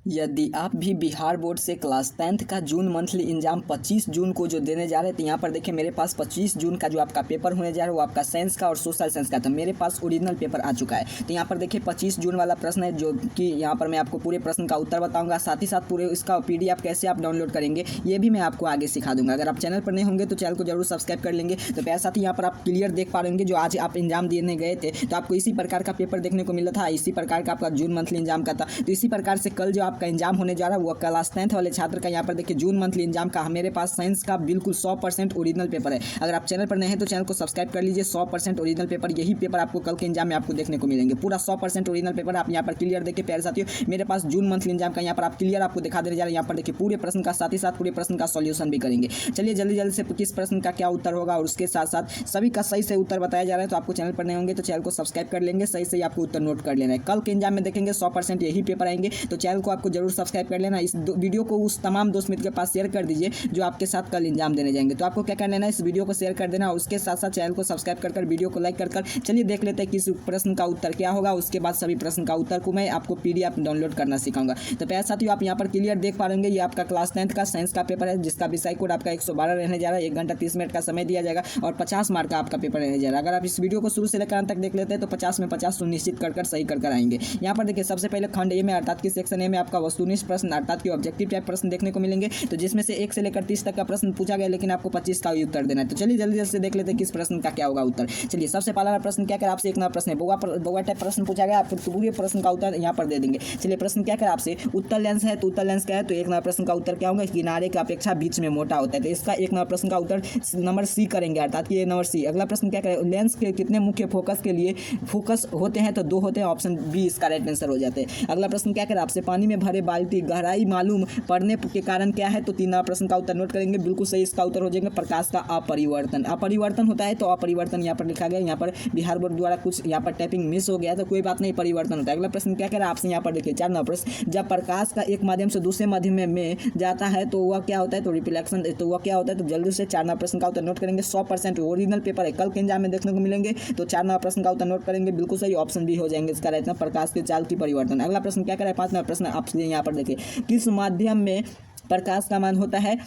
यदि आप भी बिहार बोर्ड से क्लास 10th का जून मंथली एग्जाम 25 जून को जो देने जा रहे हैं, तो यहाँ पर देखिए मेरे पास 25 जून का जो आपका पेपर होने जा रहा है वो आपका साइंस का और सोशल साइंस का। तो मेरे पास ओरिजिनल पेपर आ चुका है। तो यहाँ पर देखिए 25 जून वाला प्रश्न है, जो कि यहाँ पर मैं आपको पूरे प्रश्न का उत्तर बताऊंगा। साथ ही साथ पूरे इसका PDF कैसे आप डाउनलोड करेंगे ये भी मैं आपको आगे सिखा दूंगा। अगर आप चैनल पर नहीं होंगे तो चैनल को जरूर सब्सक्राइब कर लेंगे। तो प्यारे साथी, यहाँ पर आप क्लियर देख पा रहे होंगे जो आज आप एग्जाम देने गए थे तो आपको इसी प्रकार का पेपर देखने को मिला था, इसी प्रकार का आपका जून मंथली एग्जाम का था। तो इसी प्रकार से कल जो आपका एग्जाम होने जा रहा है वो क्लास 10th वाले छात्र का यहाँ पर देखिए जून मंथली एग्जाम का मेरे पास साइंस का बिल्कुल 100% ओरिजिनल पेपर है। अगर आप चैनल पर नहीं है तो चैनल को सब्सक्राइब कर लीजिए। 100% ओरिजिनल पेपर, यही पेपर आपको कल के एग्जाम में आपको देखने को मिलेंगे। पूरा 100% ओरिजिनल पेपर आप यहाँ पर क्लियर देखिए प्यारे साथियों। मेरे पास जून मंथली एग्जाम का यहाँ पर आप क्लियर आपको दिखा देने जा रहे हैं। यहाँ पर देखिए पूरे प्रश्न का, साथ ही साथ पूरे प्रश्न का सॉल्यूशन भी करेंगे। चलिए जल्दी जल्दी से किस प्रश्न का क्या उत्तर होगा और उसके साथ साथ सभी का सही से उत्तर बताया जा रहा है। तो आपको चैनल पर नहीं होंगे तो चैनल को सब्सक्राइब कर लेंगे, सही से आपको उत्तर नोट कर लेना है। कल के एग्जाम में देखेंगे 100% यही पेपर आएंगे। तो चैनल को आपको जरूर सब्सक्राइब कर लेना। इस वीडियो को उस तमाम दोस्त मित्र के पास शेयर कर दीजिए जो आपके साथ कल एग्जाम देने जाएंगे। तो आपको क्या करना है, इस वीडियो को शेयर कर देना और उसके साथ साथ चैनल को सब्सक्राइब कर वीडियो को लाइक कर चलिए देख लेते हैं किस प्रश्न का उत्तर क्या होगा। उसके बाद सभी प्रश्न का उत्तर को मैं आपको PDF डाउनलोड करना सिखाऊंगा। तो प्यारे साथियों, आप यहाँ पर क्लियर देख पा रहे हैं, ये आपका क्लास 10th का साइंस का पेपर है जिसका विषय कोड आपका 112 रहने जा रहा है। 1 घंटा 30 मिनट का समय दिया जाएगा और 50 मार्क का आपका पेपर रहने जा रहा है। अगर आप इस वीडियो को शुरू से लेकर अंत तक देख लेते हैं तो 50 में 50 सुनिश्चित कर सही कर आएंगे। यहाँ पर देखिए सबसे पहले खंड ए में अर्थात की सेक्शन ए में आपका वस्तुनिष्ठ प्रश्न अर्थात की ऑब्जेक्टिव टाइप प्रश्न देखने को मिलेंगे। तो जिसमें से 1 से लेकर 30 तक का प्रश्न पूछा गया, लेकिन आपको 25 का ही उत्तर देना है। तो चलिए जल्दी से देख लेते हैं किस प्रश्न का क्या होगा उत्तर। चलिए सबसे पहला प्रश्न क्या कर आपसे एक नंबर प्रश्न है, बौआ टाइप प्रश्न पूछा गया, आपको पूरे प्रश्न का उत्तर यहाँ पर दे देंगे। चलिए प्रश्न क्या कर आपसे, उत्तर लेंस है तो उत्तर लेंस क्या है, तो एक नंबर प्रश्न का उत्तर क्या होगा, किनारे की अपेक्षा बीच में मोटा होता है। तो इसका एक नंबर प्रश्न का उत्तर नंबर सी करेंगे, अर्थात कि ये नंबर सी। अगला प्रश्न क्या करें, लेंस के कितने मुख्य फोकस के लिए फोकस होते हैं, तो 2 होते हैं, ऑप्शन बी इसका राइट आंसर हो जाते हैं। अगला प्रश्न क्या करें आपसे, पानी में भरे बाल्टी गहराई मालूम पड़ने के कारण क्या है, तो 3 नंबर प्रश्न का उत्तर नोट करेंगे। बिल्कुल सही इसका उत्तर हो जाएगा प्रकाश का अपरिवर्तन। अपरिवर्तन होता है तो अपरिवर्तन यहाँ पर लिखा गया, यहाँ पर बिहार बोर्ड द्वारा कुछ यहाँ पर टाइपिंग मिस हो गया तो कोई बात नहीं, परिवर्तन होता है। अगला प्रश्न क्या कह रहा है आपसे, यहाँ पर देखिए 4 नंबर प्रश्न, जब प्रकाश का एक माध्यम से दूसरे माध्यम में जाता है तो वह क्या होता है, तो रिफ्लेक्शन, तो वह क्या होता है, तो जल्दी से 4 नंबर प्रश्न का उत्तर नोट करेंगे। 100% ओरिजिनल पेपर है, कल के एग्जाम में देखने को मिलेंगे। तो 4 नंबर प्रश्न का उत्तर नोट करेंगे, बिल्कुल सही ऑप्शन भी हो जाएंगे इसका राइट आंसर, प्रकाश के चाल की परिवर्तन। अगला प्रश्न क्या कह रहा है, 5 नंबर प्रश्न आपसे यहाँ पर देखिए, किस माध्यम में प्रकाश का मान होता है,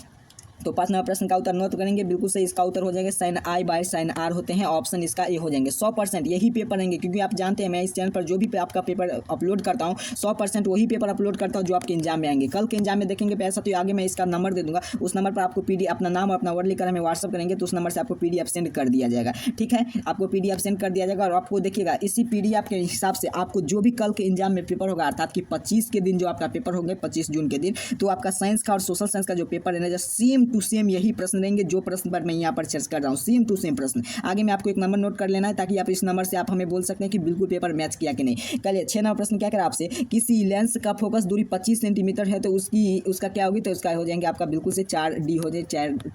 तो 5 नंबर प्रश्न का उत्तर नोट करेंगे। बिल्कुल सही इसका उत्तर हो जाएगा sin I by sin R होते हैं, ऑप्शन इसका ए हो जाएंगे। 100% यही पेपर रहेंगे, क्योंकि आप जानते हैं मैं इस चैनल पर जो भी आपका पेपर अपलोड करता हूँ 100% वही पेपर अपलोड करता हूँ जो आपके एग्जाम में आएंगे। कल के एग्जाम में देखेंगे पैसा, तो आगे मैं इसका नंबर दे दूंगा, उस नंबर पर आपको PDF अपना नाम और अपना वर्ड लिखकर हमें व्हाट्सअप करेंगे तो उस नंबर से आपको PDF सेंड कर दिया जाएगा। ठीक है, आपको PDF सेंड कर दिया जाएगा और आपको देखिएगा इसी PDF के हिसाब से आपको जो भी कल के एग्जाम में पेपर होगा, अर्थात कि 25 के दिन जो आपका पेपर होंगे 25 जून के दिन, तो आपका साइंस का और सोशल साइंस का जो पेपर है सेम टू सेम यही प्रश्न रहेंगे जो प्रश्न पर मैं यहाँ पर चर्चा कर रहा हूँ, सेम टू सेम प्रश्न। आगे में आपको एक नंबर नोट कर लेना है ताकि आप इस नंबर से आप हमें बोल सकते हैं कि बिल्कुल पेपर मैच किया कि नहीं। कल 6 नंबर प्रश्न क्या करें आपसे, किसी लेंस का फोकस दूरी 25 सेंटीमीटर है तो उसका क्या होगी, तो उसका हो जाएंगे आपका बिल्कुल से 4D हो जाए,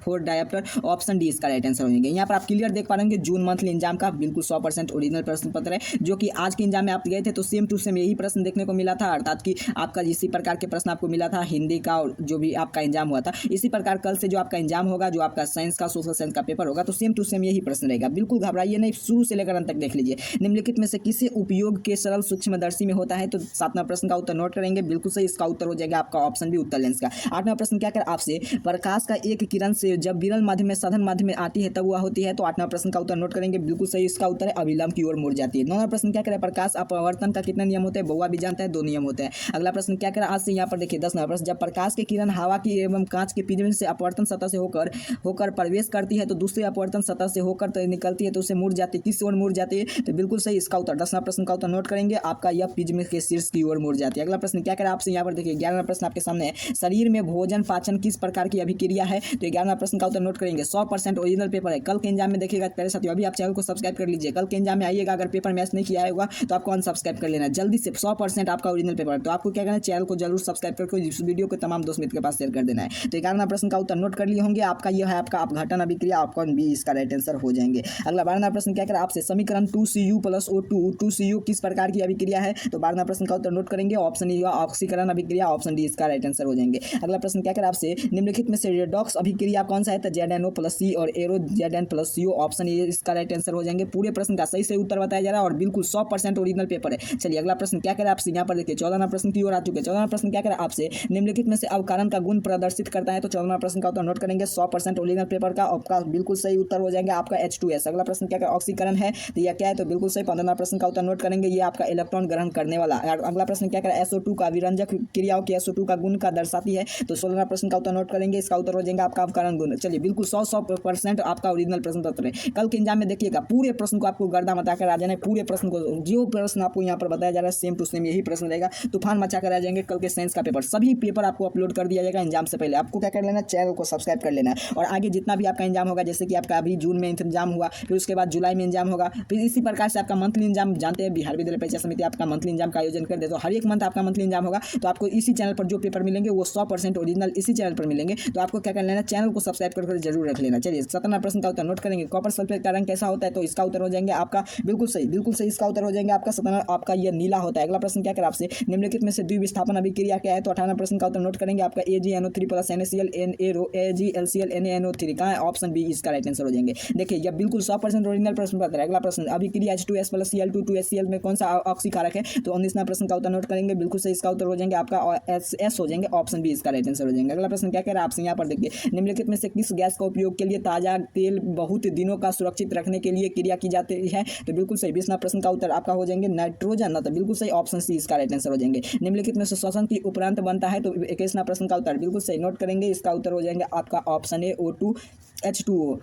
4 डायप्टर, ऑप्शन डी इसका राइट आंसर हो जाएंगे। यहाँ पर आप क्लियर देख पा रहे हैं जून मंथली एग्जाम का बिल्कुल 100% ओरिजिनल प्रश्न पत्र है, जो कि आज के एग्जाम में आप गए थे तो सेम टू सेम यही प्रश्न देखने को मिला था, अर्थात कि आपका इसी प्रकार के प्रश्न आपको मिला था हिंदी का और जो भी आपका एग्जाम हुआ था। इसी प्रकार कल से जो आपका एग्जाम होगा, जो आपका साइंस का सोशल साइंस का पेपर होगा, तो सेम टू सेम यही प्रश्न रहेगा। बिल्कुल घबराइए नहीं, शुरू से लेकर अंत तक देख लीजिए। निम्नलिखित में से किसी उपयोग के सरल सूक्ष्मदर्शी में होता है, तो 7 नंबर प्रश्न का उत्तर नोट करेंगे। बिल्कुल सही इसका उत्तर हो जाएगा आपका ऑप्शन भी उत्तर लेंस का। 8 नंबर प्रश्न क्या कर आपसे, प्रकाश का एक किरण से जब विरल माध्यम में साधन माध्यम में आती है तब वह होती है, तो 8 नंबर प्रश्न का उत्तर नोट करेंगे। बिल्कुल सही इसका उत्तर है अभिलंब की ओर मुड़ जाती है। 9 नंबर प्रश्न क्या करे, प्रकाश अपवर्तन का कितने नियम होते हैं, बउआ भी जानता है 2 नियम होते हैं। अगला प्रश्न क्या करे आज से, यहाँ पर देखिए 10 नंबर प्रश्न, जब प्रकाश की किरण हवा की एवं कांच के पिंजरे से अपवर्तन सतह से होकर प्रवेश करती है तो दूसरे अपवर्तन सतह से होकर तो निकलती है तो उसे मुड़ जाती है, किस ओर मुड़ जाती है, तो बिल्कुल सही इसका उत्तर 10 नंबर प्रश्न का उत्तर नोट करेंगे, आपका यह प्रिज्म के शीर्ष की ओर मुड़ जाती है। अगला प्रश्न क्या करें आपसे, यहाँ पर देखिए 11 नंबर प्रश्न आपके सामने है, शरीर में भोजन पाचन किस प्रकार की अभिक्रिया है, तो 11 नंबर प्रश्न का उत्तर नोट करेंगे। 100% ओरिजिनल पेपर है, कल के एग्जाम में देखिएगा। पहले साथियों अभी आप चैनल को सब्सक्राइब कर लीजिए, कल के एग्जाम में आइएगा, अगर पेपर मैच नहीं किया होगा तो आपको अनसब्सक्राइब कर लेना जल्दी से। 100% आपका ओरिजिनल पेपर है, तो आपको क्या करना है, चैनल को जरूर सब्सक्राइब करके इस वीडियो को तमाम दोस्त मित्र के पास शेयर कर देना है। तो 11 नंबर प्रश्न का उत्तर नोट कर लिए होंगे। आपका यह है आपका अपघटन अभिक्रिया, ऑप्शन बी इसका राइट आंसर हो जाएंगे। अगला 12वां प्रश्न क्या करें आपसे, समीकरण 2Cu + O2 2Cu किस प्रकार की अभिक्रिया है? तो 12वां प्रश्न का उत्तर नोट करेंगे, ऑप्शन ई ऑक्सीकरण अभिक्रिया, ऑप्शन डी इसका राइट आंसर हो जाएंगे। अगला प्रश्न क्या करें आपसे, निम्नलिखित में से रेडॉक्स अभिक्रिया कौन सा है? तो ZnO+C और एरो Zn+CO, ऑप्शन ए इसका राइट आंसर हो जाएंगे। पूरे प्रश्न का सही से उत्तर बताया जा रहा है और बिल्कुल 100% ओरिजिनल पेपर है। चलिए अगला प्रश्न क्या करें आपसे, यहाँ पर देखिए 14वां प्रश्न की ओर आ चुके हैं। 14वां प्रश्न क्या करें आपसे, निम्नलिखित में से अवकरण का गुण प्रदर्शित करता है? तो 14वां प्रश्न का उत्तर नोट करेंगे, 100% ओरिजिनल पेपर का आपका बिल्कुल सही उत्तर हो जाएगा आपका H2S। अगला प्रश्न क्या करें, ऑक्सीकरण है तो यह क्या है? तो बिल्कुल सही। 15वां प्रश्न का उत्तर नोट करेंगे, ये आपका इलेक्ट्रॉन ग्रहण करने वाला। अगला प्रश्न क्या करें, SO2 का विरंजक क्रियाओं की SO2 का गुण का दर्शाती है? तो 16वां प्रश्न का उत्तर नोट करेंगे, इसका उत्तर हो जाएगा आपका अवकरण गुण। चलिए बिल्कुल 100% आपका ओरिजिनल प्रश्न पत्र है। कल के एग्जाम में देखिएगा पूरे प्रश्न को आपको गर्दा मचा कर आ जाना है। पूरे प्रश्न को जो प्रश्न आपको यहाँ पर बताया जा रहा है सेम टू सेम यही प्रश्न रहेगा। तूफान मचा कर आ जाएंगे कल के साइंस का पेपर। सभी पेपर आपको अपलोड कर दिया जाएगा एग्जाम से पहले। आपको क्या कर लेना है, चैनल को सब्सक्राइब कर लेना है। और आगे जितना भी आपका एग्जाम होगा, जैसे कि आपका अभी जून में एग्जाम हुआ, फिर उसके बाद जुलाई में एग्जाम होगा, फिर इसी प्रकार से आपका मंथली एग्जाम, जानते हैं बिहार विद्यालय परीक्षा समिति आपका मंथली एग्जाम का आयोजन कर दे, तो हर एक मंथ आपका मंथली एग्जाम होगा। तो आपको इसी चैनल पर जो पेपर मिलेंगे वो 100% ओरिजिनल इसी चैनल पर मिलेंगे। तो आपको क्या कर लेना, चैनल को सब्सक्राइब कर जरूर रख लेना। चलिए 17वां प्रश्न का उत्तर नोट करेंगे, कॉपर सल्फेट का रंग कैसा होता है? तो इसका उत्तर हो जाएंगे आपका बिल्कुल सही इसका उत्तर हो जाएंगे आपका 17 आपका यह नीला होता है। अगला प्रश्न क्या करें आपसे, निम्नलिखित में से द्विविस्थापन अभिक्रिया क्या है? तो 18वां प्रश्न का उत्तर नोट करेंगे आपका AgNO3 + NaCl AgLCl NaNO3 का है, ऑप्शन बी इसका राइट आंसर हो जाएंगे। देखिए यह बिल्कुल 100% ओरिजिनल प्रश्न पत्र है। अगला प्रश्न, अभिक्रिया H2S + Cl2 2HCl में कौन सा ऑक्सीकारक है? तो 19वां प्रश्न का उत्तर नोट करेंगे, बिल्कुल सही इसका उत्तर हो जाएंगे आपका S हो जाएंगे, ऑप्शन बी इसका राइट आंसर हो जाएंगे। अगला प्रश्न क्या कह रहा है आपसे, यहाँ पर देखिए निम्नलिखित में से किस गैस का उपयोग के लिए ताजा तेल बहुत दिनों का सुरक्षित रखने के लिए क्रिया की जाती है? तो बिल्कुल सही। 20वां प्रश्न का उत्तर आपका हो जाएंगे नाइट्रोजन, तो बिल्कुल सही, ऑप्शन सी इसका राइट आंसर हो जाएंगे। निम्नलिखित में से श्वसन की उपरांत बनता है? तो 21वां प्रश्न का उत्तर बिल्कुल सही नोट करेंगे, इसका उत्तर हो जाएंगे आपका ऑप्शन ए O2 H2O।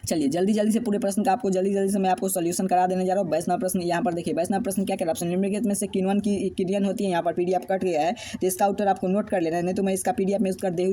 चलिए जल्दी से पूरे प्रश्न का आपको जल्दी से मैं आपको सॉल्यूशन करा देने जा रहा हूँ। 22वां प्रश्न यहाँ पर देखिए, 22वां प्रश्न क्या कह रहा है, निम्नलिखित में से किन्वन की क्रियन होती है? यहाँ पर PDF कट गया है तो इसका उत्तर आपको नोट कर लेना है, नहीं तो मैं इसका PDF में उसका दे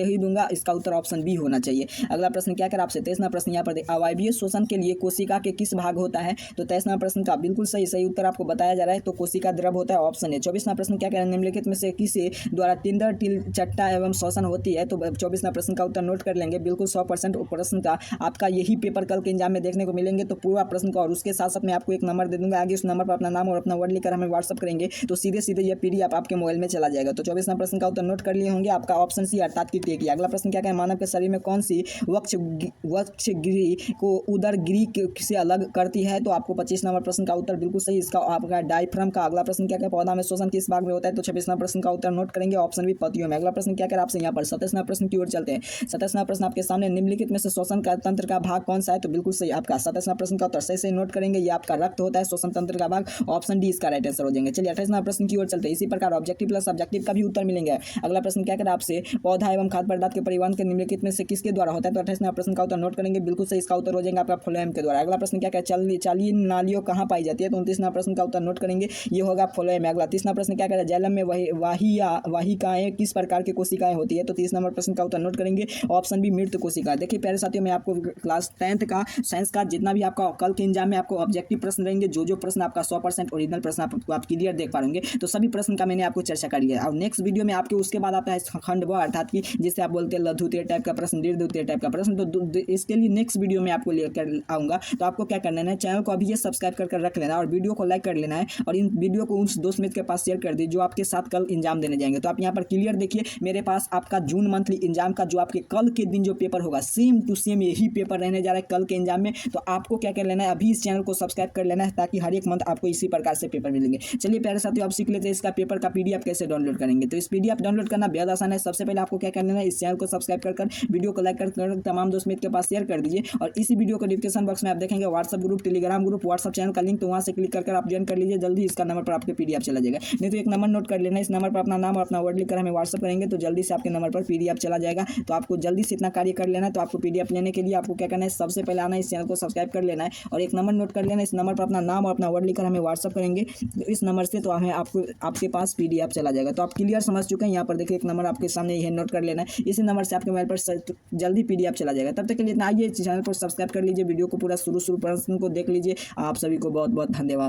ही दूंगा। इसका उत्तर ऑप्शन बी होना चाहिए। अगला प्रश्न क्या कर आपसे, 23वां प्रश्न यहाँ पर देखिए, अवायवीय शोषण के लिए कोशिका के किस भाग होता है? तो 23वां प्रश्न का बिल्कुल सही उत्तर आपको बताया जा रहा है, तो कोशिका द्रव होता है, ऑप्शन है। 24वां प्रश्न क्या कह रहा है, निम्नलिखित में से किसे द्वारा टिंडर टिल चट्टा एवं शोषण होती है? तो 24वां प्रश्न का उत्तर नोट कर लेंगे, बिल्कुल 100% प्रश्न का आपका यही पेपर कल के एग्जाम में देखने को मिलेंगे। तो पूरा प्रश्न का और उसके साथ मैं आपको एक नंबर दे दूंगा, आगे उस नंबर पर अपना नाम और अपना वर्ड लिखकर हमें व्हाट्सअप करेंगे तो सीधे ये PDF आपके मोबाइल में चला जाएगा। तो 24वां प्रश्न का उत्तर नोट कर लिए होंगे, आपका ऑप्शन सी अर्थात की टेकी। अगला प्रश्न क्या है, मानव के शरीर में कौन सी वक्षगिरी को उदरगिरी से अलग करती है? तो आपको 25 नंबर प्रश्न का उत्तर बिल्कुल सही, इसका आपका डायफ्राम का। अगला प्रश्न क्या है, पौधा में शोषण किस भाग में होता है? तो 26वां प्रश्न का उत्तर नोट करेंगे, ऑप्शन भी पत्तियों में। अगला प्रश्न क्या कर आपसे यहाँ पर 27वां प्रश्न की ओर चलते हैं। 27वां प्रश्न आपके सामने, निम्नलिखित में से श्वसन का तंत्र का भाग कौन सा है? तो बिल्कुल सही, आपका 27वां प्रश्न का उत्तर सही नोट करेंगे, ये आपका रक्त होता है, श्वसन तंत्र का भाग, ऑप्शन डी इसका राइट आंसर हो जाएंगे। चलिए 28वां प्रश्न की ओर चलते हैं। इसी प्रकार ऑब्जेक्टिव प्लस सब्जेक्टिव का भी उत्तर मिलेंगे। अगला प्रश्न क्या कर आपसे, पौधा एवं खाद्य पदार्थ के परिवहन के निम्नलिखित में से किसके द्वारा होता है? तो 28वां प्रश्न का उत्तर नोट करेंगे, बिल्कुल सही, इसका उत्तर हो जाएगा आपका फ्लोएम के द्वारा। अगला प्रश्न क्या है, चालीय नालियों कहाँ पाई जाती है? तो 29वां प्रश्न का उत्तर नोट करेंगे, ये होगा फ्लोएम। अगला 30वां प्रश्न क्या है, जैलम में वाहिकाएं किस प्रकार की कोशिकाएं होती है? तो 30 नंबर प्रश्न का उत्तर नोट करेंगे, ऑप्शन बी मृत कोशिका। देखिए प्यारे साथियों, मैं आपको क्लास 10th का साइंस का जितना भी आपका कल के एग्जाम में आपको ऑब्जेक्टिव प्रश्न रहेंगे, जो प्रश्न आपका 100% ओरिजिनल प्रश्न आप क्लियर देख पाएंगे, तो सभी प्रश्न का मैंने आपको चर्चा कर लिया। और नेक्स्ट वीडियो में आपके उसके बाद आता है खंड व, अर्थात कि जिसे आप बोलते हैं लघुत्तरीय टाइप का प्रश्न, दीर्घोत्तरीय टाइप का प्रश्न। तो इसके लिए नेक्स्ट वीडियो में आपको लेकर आऊंगा। तो आपको क्या करना है, चैनल को अभी ये सब्सक्राइब कर रख लेना और वीडियो को लाइक कर लेना है, और इन वीडियो को उन दोस्त मित्र के पास शेयर कर दीजिए जो आपके साथ कल एग्जाम देने जाएंगे। तो आप यहाँ पर क्लियर देखिए, मेरे पास आपका जून मंथली एग्जाम का जो आपके कल के दिन जो पेपर होगा, सेम टू सेम यही पेपर रहने जा रहा है कल के एग्जाम में। तो आपको क्या कर लेना है, अभी इस चैनल को सब्सक्राइब कर लेना है, ताकि हर एक मंथ आपको इसी प्रकार से पेपर मिलेंगे। चलिए प्यारे साथियों, आप सीख लेते हैं इसका पेपर का PDF कैसे डाउनलोड करेंगे। तो इस PDF डाउनलोड करना बेहद आसान है। सबसे पहले आपको क्या करना है, इस चैनल को सब्सक्राइब कर वीडियो को लाइक कर तमाम दोस्त मित्र के पास शेयर कर दीजिए। और इसी वीडियो को डिस्क्रिप्शन बॉक्स में आप देखेंगे WhatsApp group, Telegram group, WhatsApp channel का लिंक, तो वहाँ से क्लिक कर आप ज्वाइन कर लीजिए। जल्दी इसका नंबर पर आपके PDF चला जाएगा। नहीं तो एक नंबर नोट कर लेना, इस नंबर पर अपना नाम और अपना वर्ड लिखकर हमें व्हाट्सएप करेंगे तो जल्दी से आपके नंबर पर PDF चला जाएगा। तो आपको जल्दी से इतना कार्य कर लेना है। तो आपको PDF लेने के लिए आपको क्या करना है, सबसे पहले आना है, इस चैनल को सब्सक्राइब कर लेना है और एक नंबर नोट कर लेना, इस नंबर पर अपना नाम और अपना वर्ड लिखकर हमें व्हाट्सएप करेंगे इस नंबर से, तो हमें आपके पास PDF चला जाएगा। तो आप क्लियर समझ चुके हैं। यहाँ पर देखिए एक नंबर आपके सामने यह नोट कर लेना है, इसी नंबर से आपके मोबाइल पर जल्दी PDF चला जाएगा। तब तक के लिए आइए चैनल को सब्सक्राइब कर लीजिए, वीडियो को पूरा शुरू प्रश्न को देख लीजिए। आप सभी को बहुत बहुत धन्यवाद।